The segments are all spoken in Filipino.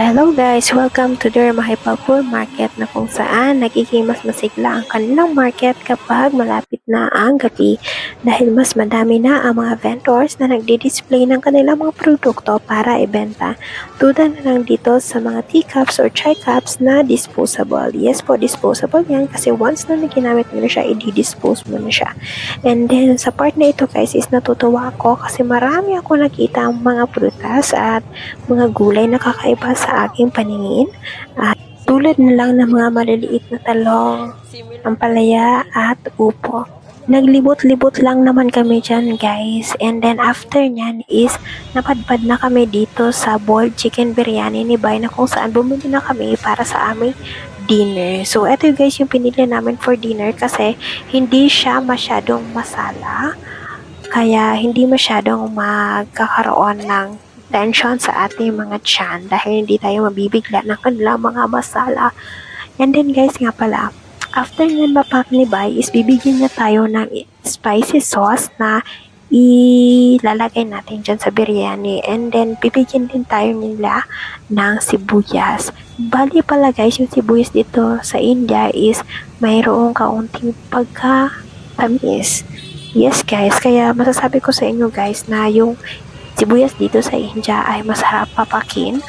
Hello guys! Welcome to their Mahipalpur Market na kung saan nagiging mas masigla ang kanilang market kapag malapit na ang gabi dahil mas madami na ang mga vendors na nagdi-display ng kanilang mga produkto para ibenta. Tulad na lang dito sa mga teacups or chai cups na disposable. Yes po, disposable yan kasi once na ginamit mo na siya, i-dispose mo na siya. And then sa part na ito guys is natutuwa ako kasi marami ako nakita ang mga prutas at mga gulay na kakaiba sa aking paningin. Tulad na lang ng mga maliliit na talong, ampalaya at upo. Naglibot-libot lang naman kami dyan guys. And then after nyan is napadpad na kami dito sa boiled chicken biryani ni Bay na kung saan bumili na kami para sa aming dinner. So eto guys yung pinili namin for dinner kasi hindi siya masyadong masala. Kaya hindi masyadong magkakaroon ng tension sa ating mga tiyan dahil hindi tayo mabibigla ng kanilang mga masala. And then guys nga pala, after nyan mapak ni Bay is bibigyan niya tayo ng spicy sauce na ilalagay natin dyan sa biryani. And then bibigyan din tayo nila ng sibuyas. Bali pala guys, yung sibuyas dito sa India is mayroong kaunting pagka-tamis. Yes guys, kaya masasabi ko sa inyo guys na yung sibuyas dito sa India ay masarap papakin.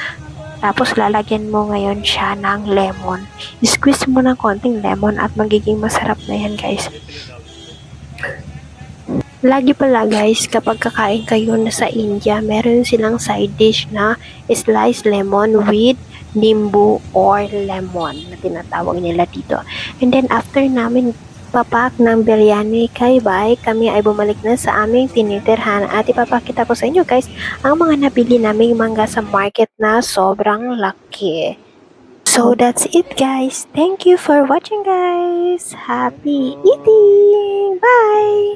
Tapos lalagyan mo ngayon siya ng lemon. Squeeze mo ng konting lemon at magiging masarap na yan guys. Lagi pala guys, kapag kakain kayo na sa India, meron silang side dish na sliced lemon with nimbu or lemon na tinatawag nila dito. And then after namin papak ng biryani kay Bay, kami ay bumalik na sa aming tinitirhan at ipapakita ko sa inyo guys ang mga nabili naming mangga sa market na sobrang laki. So that's it guys. Thank you for watching guys. Happy eating! Bye!